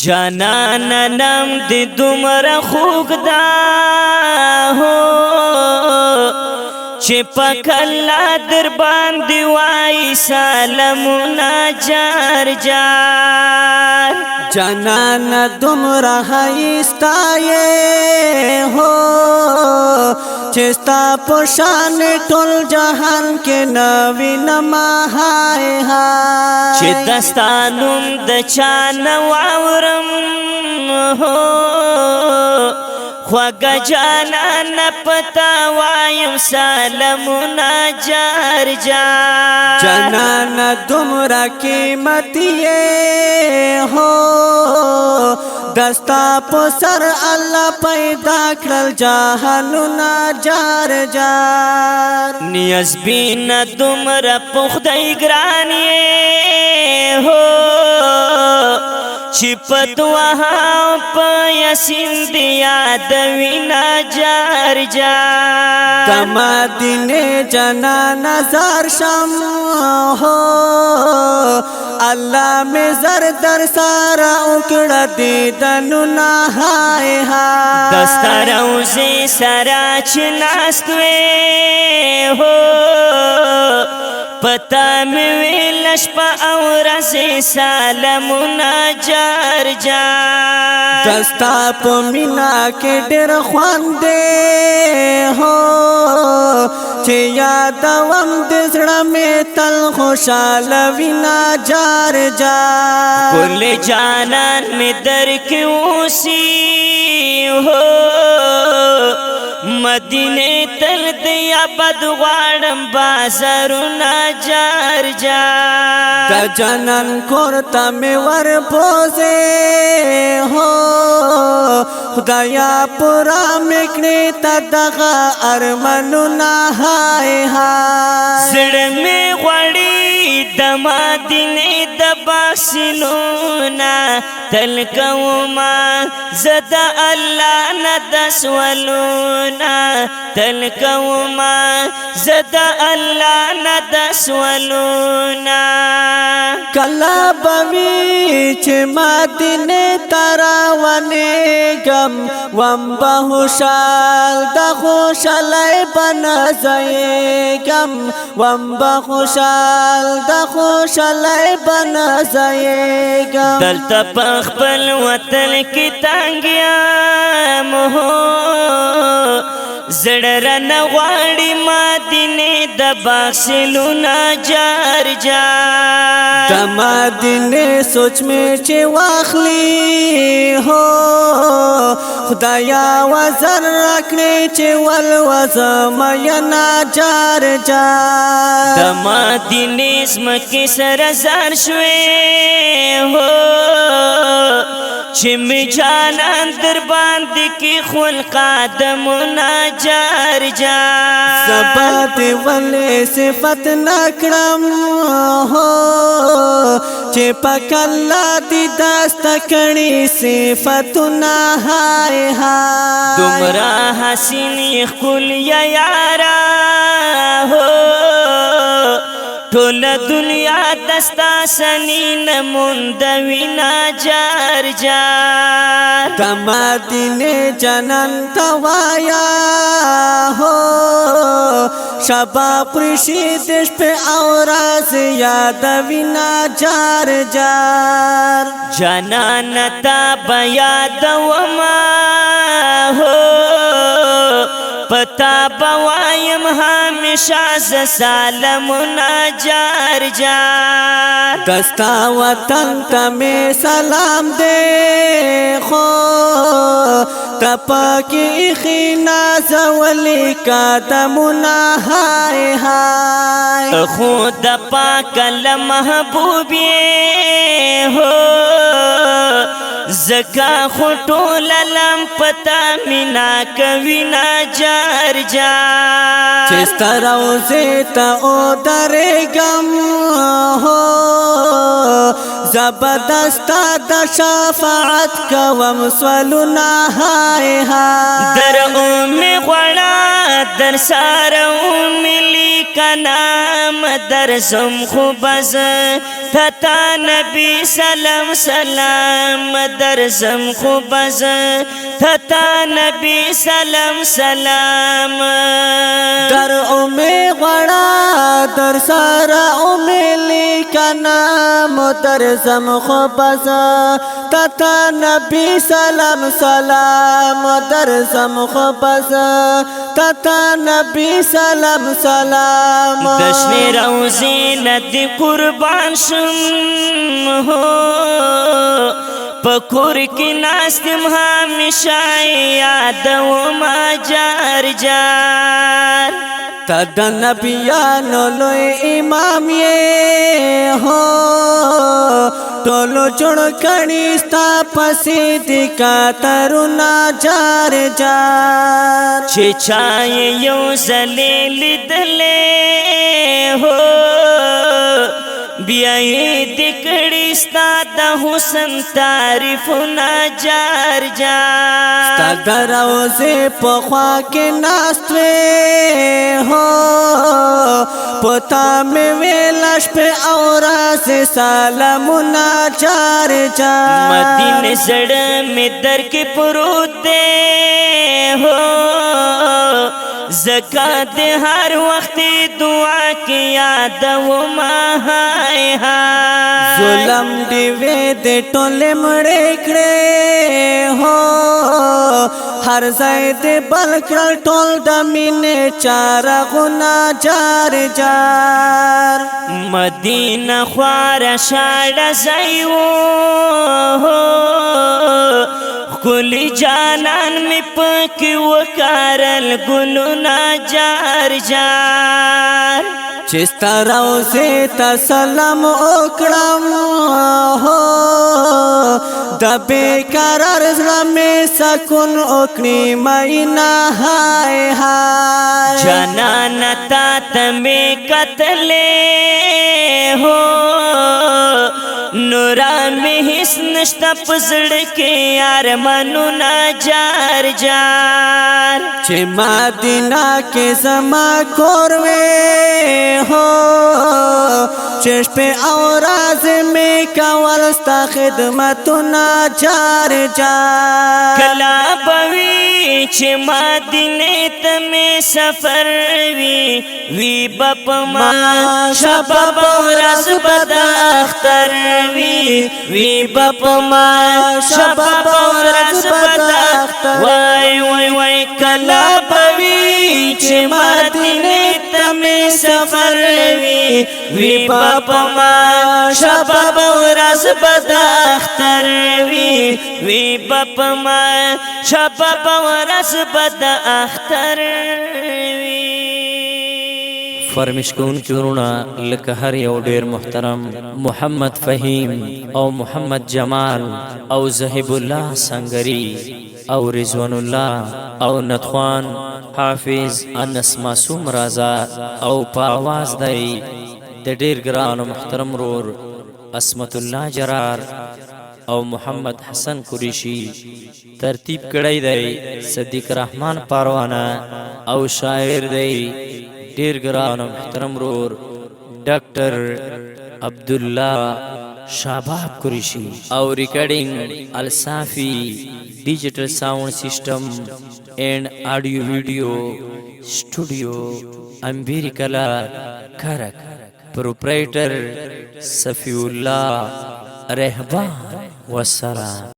جانان نم دی دومره خوږ دا هو چې پکلا در باندې وای سلامونه جار جار جانان دومره ښایسته یې هو چې ستا په شان ټول جهان کې نه وینمه های های چې دستا نوم د چا نه واورم هو خوږه جانان پتا وایم سلامونه جار جار جانان دومره قیمتي یې هو دستا په سر الله پیدا کړل جهانونه جار جار نیاز بین دومره په خدای ګران یې هو چې په دعا په یاسین دی یادوینا جار جار د مدینې جانان نظر شم هو الله می زر در سارا وکړه دیدنونه هاي هاي دستا روزي سرا چې ناست وې هو پتا می ویل شپه او ورځ سلامونه جار جار دستا په مینا کې ډېر خوند دی هو چې یادوم د زړه مې تل خوشاله وینا جار جار کل جانان می درک اوسی هو مدینه تل دی ابد غواړم بازارونه جار جار د جانان کور ته مې ورپوځې هو خدایا پورا مې کړې ته دغه ارمانونه هاي هاي زړه مې غواړي د مدینې د باسنونه تل کوما زد الله نه د سوالونه تل کوما زد الله نه د سوالونه کلا بوي چې مدینه تراونېږم وم به خوشال د خوشالۍ بنځېږم وم به خوشال د خوشالۍ بنځېږم دلته په خپل وطن کې تنګ یم زړه رانه غواړي مدینې د بخښلونه جار جار د مدینې سوچ مې چې واخلي هو خدایا وزر راکړې چې ولوځم مینا جار جار د مدینې ځمکې سره زار شوې هو چې می جانان در باندې کې خل قدمونه جار جار زبا دې ولې صفت نکړم هو چې پکلا دې داست کړي صفتونه هاي هاي دومره حسین خل یا یارا هو ټول دنیا دستا سنین مندوینا جار جار د مدینې جانان توایا هو شبا پرشي د شپې او ورځ یادوینا جار جار جانان تا بیادوما هو پتا بوایم همیشه ز سلامونه جار جار دستا وطن ته می سلام دے خو تپاکی خینا زولی قدمونه هاي هاي خود پاک المحبوبی ہو زکا خطول لا غلام پتا مینا کوي نا جار جار چست روزه تا او درگم زبردستا د شفاعت کوم سولنا هاي ها در غړا در ساره ملي کنام در زم خو بز تتا نبی سلام سلام در زم خو بز تتا نبی سلام سلام در غړا در ساره ملي کنام در زم خو بز تتا نبی سلام سلام در زم خو بز تتا نبی سلام سلام دشنی روزی ندی قربان شم پکور کی ناستم همیشه یادو ما جار جار تد نبیانو لوی امام یې هو ټولو جوړ کړي ستا پسې د کاترونه جار جار چې چا یو ځلې لیدلې هو بیا یې د کړي ستا د حسن تعریفونه جار جار ستا د روضې په خوا کې ناست وې هو پتا مې ویله شپې او ورځې سلامونه جار جار مدینه زړه مې در کې پروت دی هو زکات د هر وخت دعا کې یادوم هاي هاي ظلم دی وې د ټولې مړې کړې هو هر ځای دې بل کړل ټول د مینې چارغونه جار جار مدینه خواره شاړه ځای و کلی جانان می پکې وکارل ګلونه جار جار چې ستا روضې ته سلام وکړم د بېقرار زړه مې سکون وکړي مینا هاي هاي جانانه تا ته مې کتلې هو نورا مې هیڅ نشته په زړه کې ارمانونه جار جار چې مدینه کې زما کور وې هو چې شپې او ورځې مې کول ستا خدمتونه جار جار کلا بوي چې مدینه ته مې سفر وی بپ ما شباب ورځ بد اختر وی بپ ما شباب ورځ بد اختر وای کلا بوي چې مدینه ته مې سفر وی بپ ما شباب ورځ بد اختر وی بپ ما شباب ورځ بد اختر فرمش کون کیورونا لکه هر یو ډیر محترم محمد فهیم او محمد جمال او زهب الله سنگری او رضوان الله او ندخوان حافظ انس معصوم رازا او په आवाज دی د ډیر ګران محترم رور اسمت الله جرار او محمد حسن قریشی ترتیب کړی دی صدیق رحمان پروانه او شاعر دی ډیر ګران محترم رور ډاکټر عبدالله شاباب قریشی او ریکارډینګ الصافی ډیجیټل ساوند سیسٹم اینڈ آڈیو ویڈیو स्टूडियो अम्बिरिकला करक प्रोप्राइटर सफीउल्लाह रहमान वसलाम।